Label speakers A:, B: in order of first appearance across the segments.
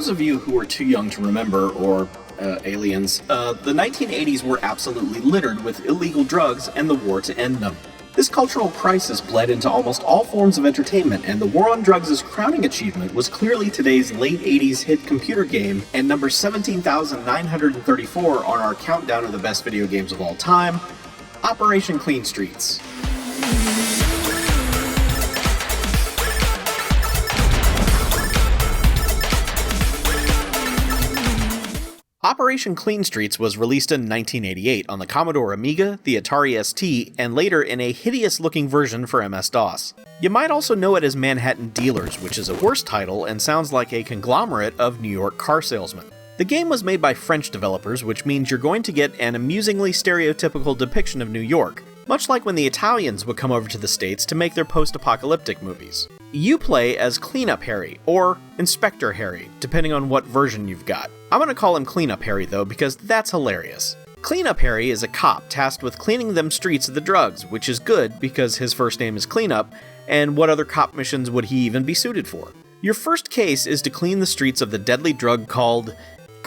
A: those of you who are too young to remember, or aliens, the 1980s were absolutely littered with illegal drugs and the war to end them. This cultural crisis bled into almost all forms of entertainment, and the war on drugs' crowning achievement was clearly today's late 80s hit computer game and number 17,934 on our countdown of the best video games of all time, Operation Cleanstreets. Operation Cleanstreets was released in 1988 on the Commodore Amiga, the Atari ST, and later in a hideous-looking version for MS-DOS. You might also know it as Manhattan Dealers, which is a worse title and sounds like a conglomerate of New York car salesmen. The game was made by French developers, which means you're going to get an amusingly stereotypical depiction of New York, much like when the Italians would come over to the States to make their post-apocalyptic movies. You play as Cleanup Harry, or Inspector Harry, depending on what version you've got. I'm gonna call him Cleanup Harry though, because that's hilarious. Cleanup Harry is a cop tasked with cleaning them streets of the drugs, which is good because his first name is Cleanup, and what other cop missions would he even be suited for? Your first case is to clean the streets of the deadly drug called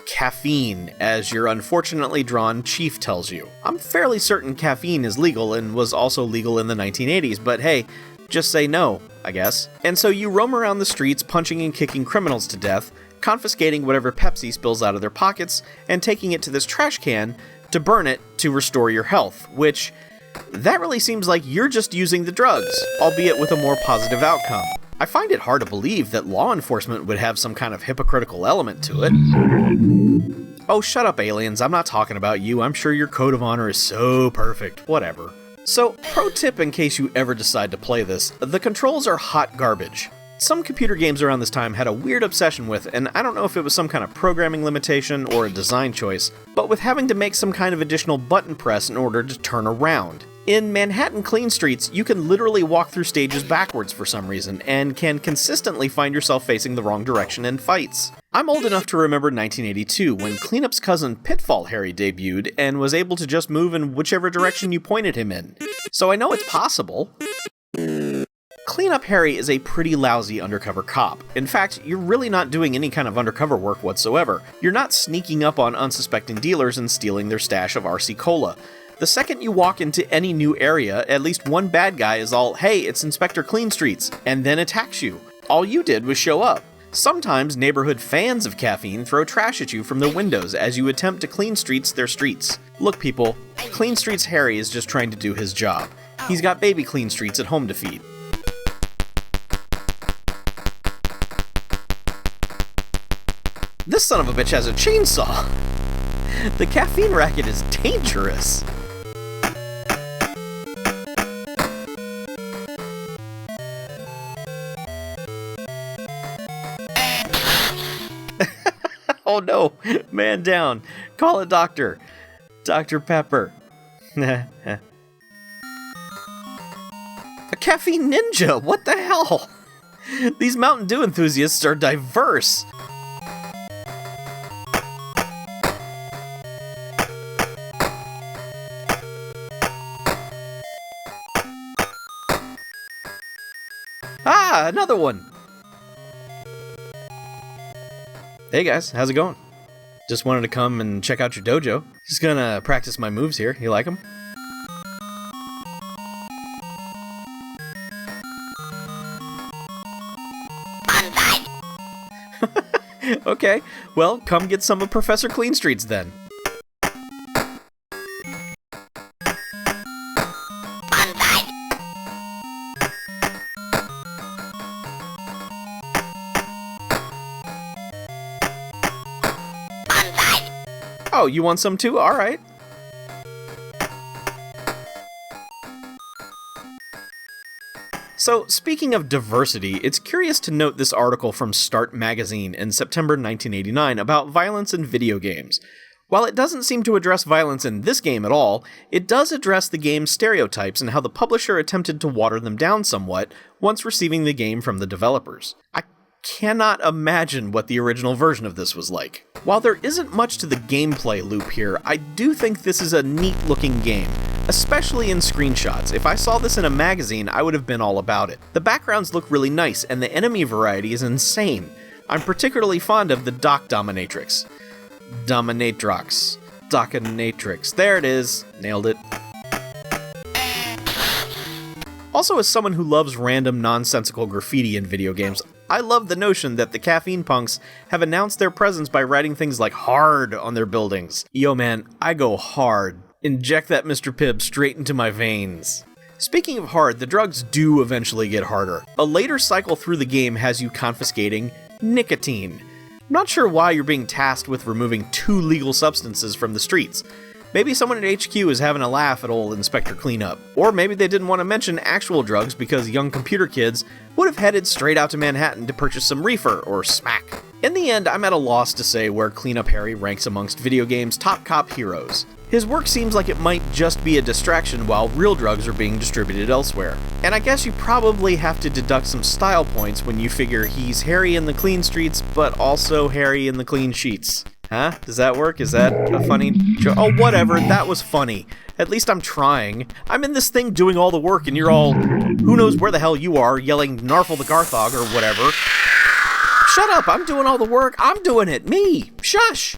A: Caffeine, as your unfortunately drawn chief tells you. I'm fairly certain caffeine is legal and was also legal in the 1980s, but hey, just say no, I guess. And so you roam around the streets punching and kicking criminals to death, confiscating whatever Pepsi spills out of their pockets, and taking it to this trash can to burn it to restore your health, which, that really seems like you're just using the drugs, albeit with a more positive outcome. I find it hard to believe that law enforcement would have some kind of hypocritical element to it. Oh, shut up, aliens, I'm not talking about you, I'm sure your code of honor is so perfect, whatever. So, pro tip in case you ever decide to play this, the controls are hot garbage. Some computer games around this time had a weird obsession with, and I don't know if it was some kind of programming limitation or a design choice, but with having to make some kind of additional button press in order to turn around. In Manhattan Cleanstreets, you can literally walk through stages backwards for some reason, and can consistently find yourself facing the wrong direction in fights. I'm old enough to remember 1982, when Cleanup's cousin Pitfall Harry debuted, and was able to just move in whichever direction you pointed him in. So I know it's possible. Cleanup Harry is a pretty lousy undercover cop. In fact, you're really not doing any kind of undercover work whatsoever. You're not sneaking up on unsuspecting dealers and stealing their stash of RC Cola. The second you walk into any new area, at least one bad guy is all, "Hey, it's Inspector Cleanstreets," and then attacks you. All you did was show up. Sometimes neighborhood fans of Caffeine throw trash at you from their windows as you attempt to clean streets their streets. Look people, Cleanstreets Harry is just trying to do his job. He's got baby Cleanstreets at home to feed. This son of a bitch has a chainsaw! The Caffeine racket is dangerous! Oh no, man down. Call a doctor. Dr. Pepper. A caffeine ninja, what the hell? These Mountain Dew enthusiasts are diverse. Ah, another one. Hey guys, how's it going? Just wanted to come and check out your dojo. Just gonna practice my moves here. You like them? Okay, well, come get some of Professor Cleanstreets then. Oh, you want some too? Alright. So, speaking of diversity, it's curious to note this article from Start Magazine in September 1989 about violence in video games. While it doesn't seem to address violence in this game at all, it does address the game's stereotypes and how the publisher attempted to water them down somewhat once receiving the game from the developers. I cannot imagine what the original version of this was like. While there isn't much to the gameplay loop here, I do think this is a neat looking game, especially in screenshots. If I saw this in a magazine, I would have been all about it. The backgrounds look really nice, and the enemy variety is insane. I'm particularly fond of the Doc Dominatrix. Dominatrix. There it is. Nailed it. Also, as someone who loves random nonsensical graffiti in video games, I love the notion that the Caffeine punks have announced their presence by writing things like hard on their buildings. Yo man, I go hard. Inject that Mr. Pibb straight into my veins. Speaking of hard, the drugs do eventually get harder. A later cycle through the game has you confiscating nicotine. I'm not sure why you're being tasked with removing 2 legal substances from the streets. Maybe someone at HQ is having a laugh at old Inspector Cleanup. Or maybe they didn't want to mention actual drugs because young computer kids would have headed straight out to Manhattan to purchase some reefer or smack. In the end, I'm at a loss to say where Cleanup Harry ranks amongst video games' top cop heroes. His work seems like it might just be a distraction while real drugs are being distributed elsewhere. And I guess you probably have to deduct some style points when you figure he's Harry in the clean streets, but also Harry in the clean sheets. Huh? Does that work? Is that a funny joke? Oh, whatever. That was funny. At least I'm trying. I'm in this thing doing all the work and you're all, who knows where the hell you are, yelling Narfle the Garthog or whatever. Shut up. I'm doing all the work. I'm doing it. Me. Shush.